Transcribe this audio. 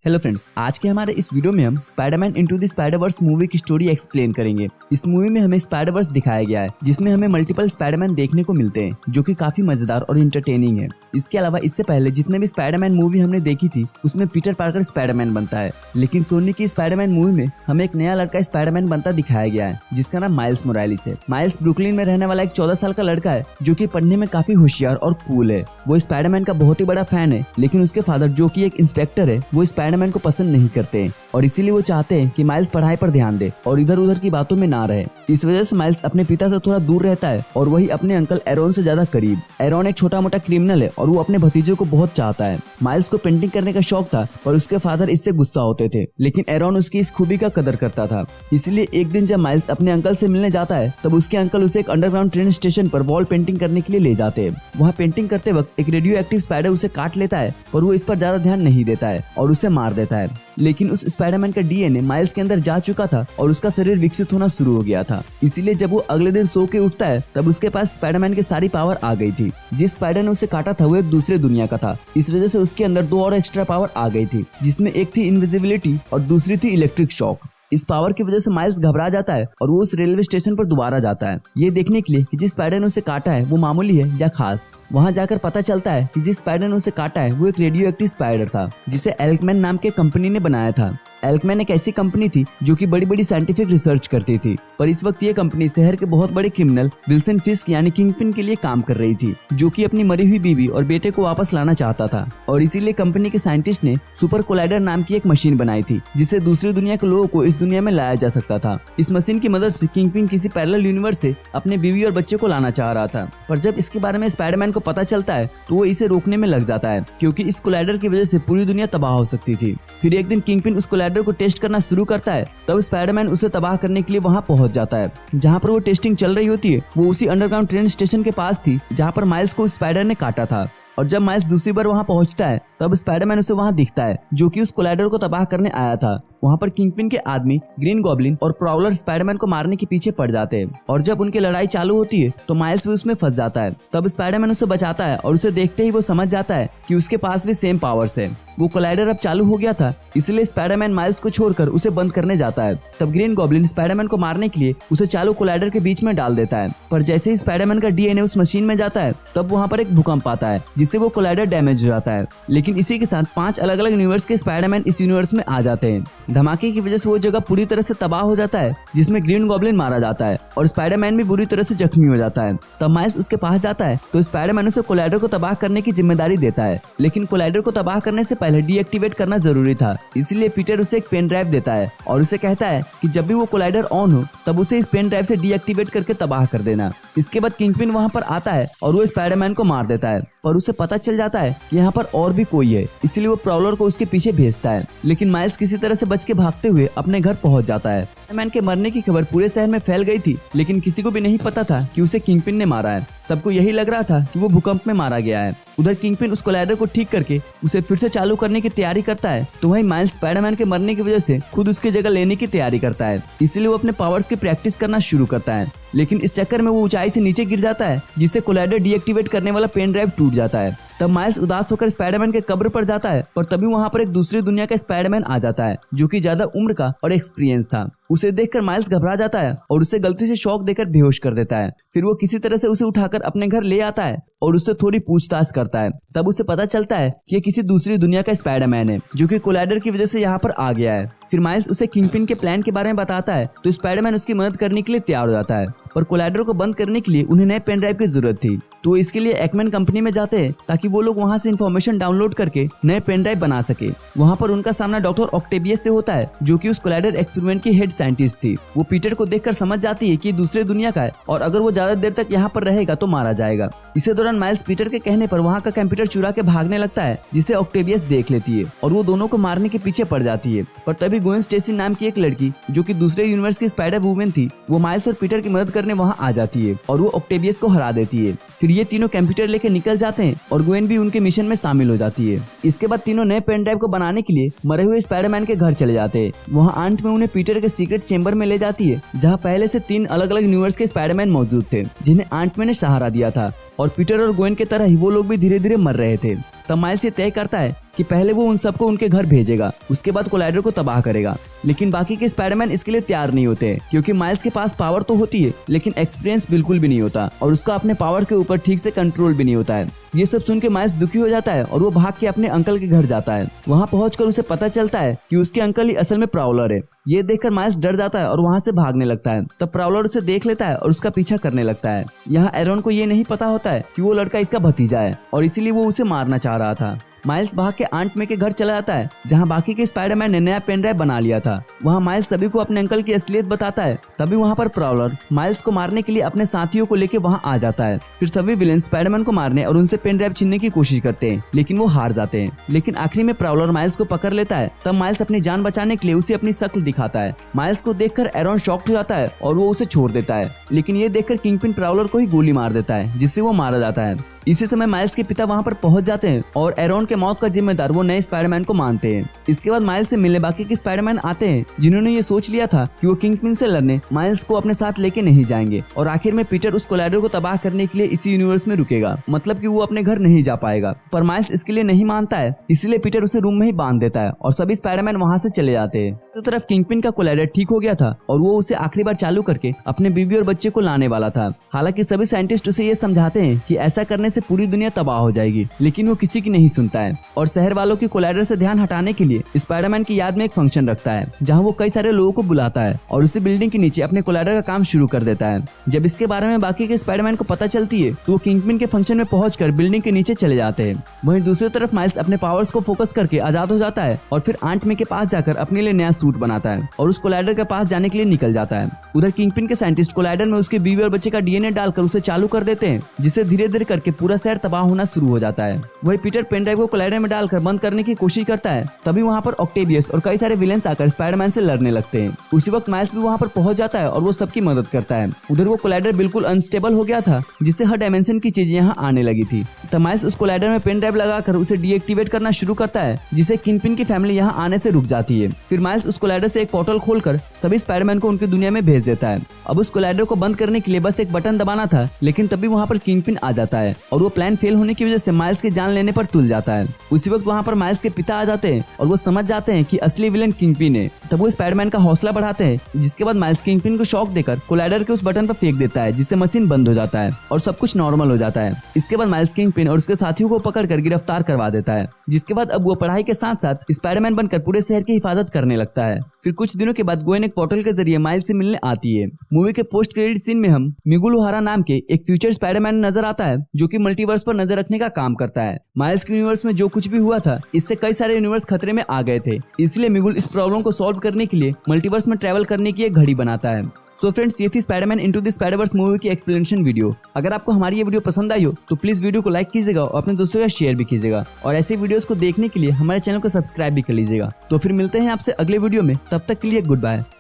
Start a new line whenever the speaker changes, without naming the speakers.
Hello friends, आज के हमारे इस वीडियो में हम Spiderman into the Spider-Verse movie की स्टोरी एक्सप्लेन करेंगे। इस मूवी में हमें स्पाइडरवर्स दिखाया गया है, जिसमें हमें मल्टीपल स्पाइडरमैन देखने को मिलते हैं, जो कि काफी मजेदार और इंटरटेनिंग है। इसके अलावा इससे पहले जितने भी स्पाइडरमैन मूवी हमने देखी थी, उसमें पीटर पार्कर स्पाइडरमैन बनता है, लेकिन सोनी की स्पाइडरमैन मूवी में हमें एक नया लड़का स्पाइडरमैन बनता दिखाया गया है, जिसका नाम माइल्स मोरालिस है। माइल्स ब्रुकलिन में रहने वाला एक 14 साल का लड़का है, जो कि पढ़ने में काफी होशियार और कूल है। वो स्पाइडरमैन का बहुत ही बड़ा फैन है, लेकिन उसके फादर जो कि एक इंस्पेक्टर है, वो स्पाइडरमैन को पसंद नहीं करते हैं और इसीलिए वो चाहते हैं कि माइल्स पढ़ाई पर ध्यान दे और इधर उधर की बातों में ना रहे। इस वजह से माइल्स अपने पिता से थोड़ा दूर रहता है और वही अपने अंकल एरोन से ज्यादा करीब। एरोन एक छोटा मोटा क्रिमिनल है और वो अपने भतीजे को बहुत चाहता है। माइल्स को पेंटिंग करने का शौक था और उसके फादर इससे गुस्सा होते थे, लेकिन एरोन उसकी इस खूबी का कदर करता था। इसलिए एक दिन जब माइल्स अपने अंकल से मिलने जाता है, तब उसके अंकल उसे एक अंडरग्राउंड ट्रेन स्टेशन पर वॉल पेंटिंग करने के लिए ले जाते हैं। वहाँ पेंटिंग करते वक्त एक रेडियो एक्टिव स्पाइडर उसे काट लेता है, पर वो इस पर ज्यादा ध्यान नहीं देता है और उसे मार देता है। लेकिन उस स्पाइडरमैन का डीएनए माइल्स के अंदर जा चुका था और उसका शरीर विकसित होना शुरू हो गया था। इसीलिए जब वो अगले दिन सो के उठता है, तब उसके पास स्पाइडरमैन की सारी पावर आ गई थी। जिस स्पाइडर ने उसे काटा था वो एक दूसरे दुनिया का था। इस वजह से उसके अंदर 2 और एक्स्ट्रा पावर आ गई थी, जिसमें एक थी इनविजिबिलिटी और दूसरी थी इलेक्ट्रिक शॉक। इस पावर की वजह से माइल्स घबरा जाता है और वो उस रेलवे स्टेशन पर दोबारा जाता है, ये देखने के लिए कि जिस स्पाइडर ने उसे काटा है वो मामूली है या खास। वहाँ जाकर पता चलता है कि जिस स्पाइडर ने उसे काटा है वो एक रेडियो एक्टिव स्पाइडर था, जिसे एल्कमैन नाम के कंपनी ने बनाया था। एल्कमैन एक ऐसी कंपनी थी जो कि बड़ी बड़ी साइंटिफिक रिसर्च करती थी, पर इस वक्त ये कंपनी शहर के बहुत बड़े क्रिमिनल विल्सन फिस्क यानी किंगपिन के लिए काम कर रही थी, जो कि अपनी मरी हुई बीवी और बेटे को वापस लाना चाहता था। और इसीलिए कंपनी के साइंटिस्ट ने सुपर कोलाइडर नाम की एक मशीन बनाई थी, जिससे दूसरी दुनिया के लोगों को इस दुनिया में लाया जा सकता था। इस मशीन की मदद से किंगपिन किसी पैरेलल यूनिवर्स से अपने बीवी और बच्चे को लाना चाह रहा था, पर जब इसके बारे में स्पाइडरमैन को पता चलता है तो वो इसे रोकने में लग जाता है, क्योंकि इस कोलाइडर की वजह से पूरी दुनिया तबाह हो सकती थी। फिर एक दिन किंगपिन उस कोलाइडर को टेस्ट करना शुरू करता है, तब स्पाइडरमैन उसे तबाह करने के लिए वहां पहुंच जाता है। जहां पर वो टेस्टिंग चल रही होती है, वो उसी अंडरग्राउंड ट्रेन स्टेशन के पास थी जहां पर माइल्स को स्पाइडर ने काटा था। और जब माइल्स दूसरी बार वहां पहुंचता है, तब स्पाइडरमैन उसे वहां दिखता है, जो कि उस कोलाइडर को तबाह करने आया था। वहां पर किंगपिन के आदमी ग्रीन गॉब्लिन और प्रॉवलर स्पाइडरमैन को मारने के पीछे पड़ जाते हैं और जब उनकी लड़ाई चालू होती है तो माइल्स भी उसमें फंस जाता है। तब स्पाइडरमैन उसे बचाता है और उसे देखते ही वो समझ जाता है कि उसके पास भी सेम पावर्स है। वो कोलाइडर अब चालू हो गया था, इसलिए स्पाइडरमैन माइल्स को छोड़कर उसे बंद करने जाता है। तब ग्रीन गॉब्लिन स्पाइडरमैन को मारने के लिए उसे चालू कोलाइडर के बीच में डाल देता है, पर जैसे ही स्पाइडरमैन का डीएनए उस मशीन में जाता है, तब वहाँ पर एक भूकंप आता है, जिससे वो कोलाइडर डैमेज हो जाता है। लेकिन इसी के साथ 5 अलग अलग यूनिवर्स के स्पाइडरमैन इस यूनिवर्स में आ जाते हैं। धमाके की वजह से वो जगह पूरी तरह से तबाह हो जाता है, जिसमें ग्रीन गॉब्लिन मारा जाता है और स्पाइडरमैन भी बुरी तरह से जख्मी हो जाता है। तब माइल्स उसके पास जाता है तो स्पाइडरमैन उसे कोलाइडर को तबाह करने की जिम्मेदारी देता है, लेकिन कोलाइडर को तबाह करने से पहले डीएक्टिवेट करना जरूरी था। इसलिए पीटर उसे एक पेन ड्राइव देता है और उसे कहता है कि जब भी वो कोलाइडर ऑन हो, तब उसे इस पेन ड्राइव से डीएक्टिवेट करके तबाह कर देना। इसके बाद किंगपिन वहाँ पर आता है और वो स्पाइडरमैन को मार देता है, पर उसे पता चल जाता है कि यहाँ पर और भी कोई है, इसलिए वो प्रॉवलर को उसके पीछे भेजता है। लेकिन माइल्स किसी तरह से बच के भागते हुए अपने घर पहुंच जाता है। स्पाइडरमैन के मरने की खबर पूरे शहर में फैल गई थी, लेकिन किसी को भी नहीं पता था कि उसे किंगपिन ने मारा है। सबको यही लग रहा था कि वो भूकंप में मारा गया है। उधर किंगपिन उस कोलाइडर को ठीक करके उसे फिर से चालू करने की तैयारी करता है, तो वहीं माइल्स स्पाइडरमैन के मरने की वजह से खुद उसकी जगह लेने की तैयारी करता है। इसलिए वो अपने पावर्स की प्रैक्टिस करना शुरू करता है, लेकिन इस चक्कर में वो ऊंचाई से नीचे गिर जाता है, जिससे कोलाइडर डीएक्टिवेट करने वाला पेन ड्राइव टूट जाता है। तब माइल्स उदास होकर स्पाइडरमैन के कब्र पर जाता है, पर तभी वहाँ पर एक दूसरी दुनिया का स्पाइडरमैन आ जाता है, जो कि ज्यादा उम्र का और एक्सपीरियंस था। उसे देखकर माइल्स घबरा जाता है और उसे गलती से शॉक देकर बेहोश कर देता है। फिर वो किसी तरह से उसे उठाकर अपने घर ले आता है और उससे थोड़ी पूछताछ करता है। तब उसे पता चलता है कि ये किसी दूसरी दुनिया का स्पाइडरमैन है, जो कि कोलाइडर की वजह से यहाँ पर आ गया है। फिर माइल्स उसे किंगपिन के प्लान के बारे में बताता है, तो स्पाइडरमैन उसकी मदद करने के लिए तैयार हो जाता है, पर कोलाइडर को बंद करने के लिए उन्हें नए पेन ड्राइव की जरूरत थी। तो इसके लिए एक्मैन कंपनी में जाते हैं, ताकि वो लोग वहाँ से इंफॉर्मेशन डाउनलोड करके नए पेन ड्राइव बना सके। वहाँ पर उनका सामना डॉक्टर ऑक्टेवियस से होता है, जो कि उस कोलाइडर एक्सपेरिमेंट की हेड साइंटिस्ट थी। वो पीटर को देखकर समझ जाती है कि दूसरे दुनिया का है और अगर वो ज्यादा देर तक यहाँ पर रहेगा तो मारा जाएगा। इसी दौरान माइल्स पीटर के कहने पर वहाँ का कंप्यूटर चुरा के भागने लगता है, जिसे ऑक्टेवियस देख लेती है और वो दोनों को मारने के पीछे पड़ जाती है। पर तभी ग्वेन स्टेसी नाम की एक लड़की, जो कि दूसरे यूनिवर्स की स्पाइडर वुमेन थी, वो माइल्स और पीटर की मदद करने वहाँ आ जाती है और वो ऑक्टेवियस को हरा देती है। फिर ये तीनों कंप्यूटर लेके निकल जाते हैं और ग्वेन भी उनके मिशन में शामिल हो जाती है। इसके बाद तीनों नए पेन ड्राइव को बनाने के लिए मरे हुए स्पाइडरमैन के घर चले जाते हैं। वहाँ अंत में उन्हें पीटर के सीक्रेट चेंबर में ले जाती है, जहाँ पहले से 3 अलग अलग यूनिवर्स के स्पाइडरमैन मौजूद थे, जिन्हें आंट मैन ने सहारा दिया था। और पीटर और ग्वेन के तरह ही वो लोग भी धीरे धीरे मर रहे थे। तब माइल्स ये तय करता है कि पहले वो उन सबको उनके घर भेजेगा, उसके बाद कोलाइडर को तबाह करेगा। लेकिन बाकी के स्पाइडरमैन इसके लिए तैयार नहीं होते, क्योंकि माइल्स के पास पावर तो होती है लेकिन एक्सपीरियंस बिल्कुल भी नहीं होता और उसका अपने पावर के ऊपर ठीक से कंट्रोल भी नहीं होता है। ये सब सुन के माइल्स दुखी हो जाता है और वो भाग के अपने अंकल के घर जाता है। वहाँ पहुंचकर उसे पता चलता है कि उसके अंकल ही असल में प्राउलर है। ये देखकर माइल्स डर जाता है और वहाँ से भागने लगता है। तब प्राउलर उसे देख लेता है और उसका पीछा करने लगता है। यहाँ एरॉन को ये नहीं पता होता है कि वो लड़का इसका भतीजा है और इसीलिए वो उसे मारना चाह रहा था। माइल्स भाग के आंट मे के घर चला जाता है, जहाँ बाकी के स्पाइडरमैन ने नया पेन ड्राइव बना लिया था। वहाँ माइल्स सभी को अपने अंकल की असलियत बताता है। तभी वहाँ पर प्राउलर माइल्स को मारने के लिए अपने साथियों को लेकर वहाँ आ जाता है। फिर सभी विलेन स्पाइडरमैन को मारने और उनसे पेन ड्राइव छीनने की कोशिश करते हैं, लेकिन वो हार जाते हैं। लेकिन आखिरी में प्राउलर माइल्स को पकड़ लेता है। तब माइल्स अपनी जान बचाने के लिए उसे अपनी शक्ल दिखाता है। माइल्स को देखकर एरॉन शॉक हो जाता है और वो उसे छोड़ देता है। लेकिन ये देखकर किंगपिन प्राउलर को ही गोली मार देता है, जिससे वो मारा जाता है। इसी समय माइल्स के पिता वहाँ पर पहुंच जाते हैं और एरॉन के मौत का जिम्मेदार वो नए स्पाइडरमैन को मानते हैं। इसके बाद माइल्स से मिलने बाकी के स्पाइडरमैन आते हैं, जिन्होंने ये सोच लिया था कि वो किंगपिन से लड़ने माइल्स को अपने साथ लेके नहीं जाएंगे। और आखिर में पीटर उस कोलाइडर को तबाह करने के लिए इसी यूनिवर्स में रुकेगा, मतलब कि वो अपने घर नहीं जा पाएगा। पर माइल्स इसके लिए नहीं मानता है, इसलिए पीटर उसे रूम में ही बांध देता है और सभी स्पाइडरमैन वहाँ से चले जाते हैं। तो तरफ किंगपिन का कोलाइडर ठीक हो गया था और वो उसे आखिरी बार चालू करके अपने बीवी और बच्चे को लाने वाला था। हालांकि सभी साइंटिस्ट उसे ये समझाते हैं कि ऐसा करने से पूरी दुनिया तबाह हो जाएगी, लेकिन वो किसी की नहीं सुनता है और शहर वालों की कोलाइडर से ध्यान हटाने के लिए स्पाइडरमैन की याद में एक फंक्शन रखता है, जहां वो कई सारे लोगों को बुलाता है और उसी बिल्डिंग के नीचे अपने कोलाइडर का काम शुरू कर देता है। जब इसके बारे में बाकी के स्पाइडरमैन को पता चलती है तो वो किंगपिन के फंक्शन में पहुंचकर बिल्डिंग के नीचे चले जाते हैं। वहीं दूसरी तरफ माइल्स अपने पावर्स को फोकस करके आजाद हो जाता है और फिर आंट मे के पास जाकर अपने लिए नया सूट बनाता है और उस कोलाइडर के पास जाने के लिए निकल जाता है। उधर किंगपिन के साइंटिस्ट कोलाइडर में उसके बीवी और बच्चे का डीएनए डालकर उसे चालू कर देते हैं, जिससे धीरे धीरे करके पूरा शहर तबाह होना शुरू हो जाता है। वही पीटर पेन ड्राइव को कोलाइडर में डालकर बंद करने की कोशिश करता है। तभी वहाँ पर ऑक्टेवियस और कई सारे विलेंस आकर स्पाइडरमैन से लड़ने लगते हैं। उसी वक्त माइल्स भी वहाँ पर पहुंच जाता है और वो सबकी मदद करता है। उधर वो कोलाइडर बिल्कुल अनस्टेबल हो गया था, जिससे हर डायमेंशन की चीजें यहाँ आने लगी थी। तब माइल्स उस कोलाइडर में पेन ड्राइव लगाकर उसे डीएक्टिवेट करना शुरू करता है, जिससे किंगपिन की फैमिली यहाँ आने से रुक जाती है। फिर माइल्स उस कोलाइडर से एक पोर्टल खोलकर सभी स्पाइडरमैन को उनकी दुनिया में भेज देता है। अब उस कोलाइडर को बंद करने के लिए बस एक बटन दबाना था, लेकिन तभी वहाँ पर किंगपिन आ जाता है और वो प्लान फेल होने की वजह से माइल्स की जान लेने पर तुल जाता है। उसी वक्त वहाँ पर माइल्स के पिता आ जाते हैं और वो समझ जाते हैं कि असली विलेन किंगपिन है। तब वो स्पाइडरमैन का हौसला बढ़ाते हैं, जिसके बाद माइल्स किंगपिन को शॉक देकर कोलाइडर के उस बटन पर फेंक देता है, जिससे मशीन बंद हो जाता है और सब कुछ नॉर्मल हो जाता है। इसके बाद माइल्स किंगपिन और उसके साथियों को पकड़कर गिरफ्तार करवा देता है, जिसके बाद अब वो पढ़ाई के साथ साथ स्पाइडरमैन बनकर पूरे शहर की हिफाजत करने लगता है। फिर कुछ दिनों के बाद ग्वेन एक पोर्टल के जरिए माइल्स से मिलने आती है। मूवी के पोस्ट क्रेडिट सीन में हम मिगुल ओहारा नाम के एक फ्यूचर स्पाइडरमैन नजर आता है, जो कि मल्टीवर्स पर नजर रखने का काम करता है। माइल्स के यूनिवर्स में जो कुछ भी हुआ था, इससे कई सारे यूनिवर्स खतरे में आ गए थे, इसलिए मिगुल इस प्रॉब्लम को सॉल्व करने के लिए मल्टीवर्स में ट्रैवल करने की एक घड़ी बनाता है। सो फ्रेंड्स, ये थी Spiderman into the Spider-Verse movie की एक्सप्लेनेशन वीडियो। अगर आपको हमारी ये वीडियो पसंद आई हो तो प्लीज वीडियो को लाइक कीजिएगा और अपने दोस्तों का शेयर भी कीजिएगा, और ऐसे वीडियोस को देखने के लिए हमारे चैनल को सब्सक्राइब भी कर लीजिएगा। तो फिर मिलते हैं आपसे अगले वीडियो में, तब तक के लिए गुड बाय।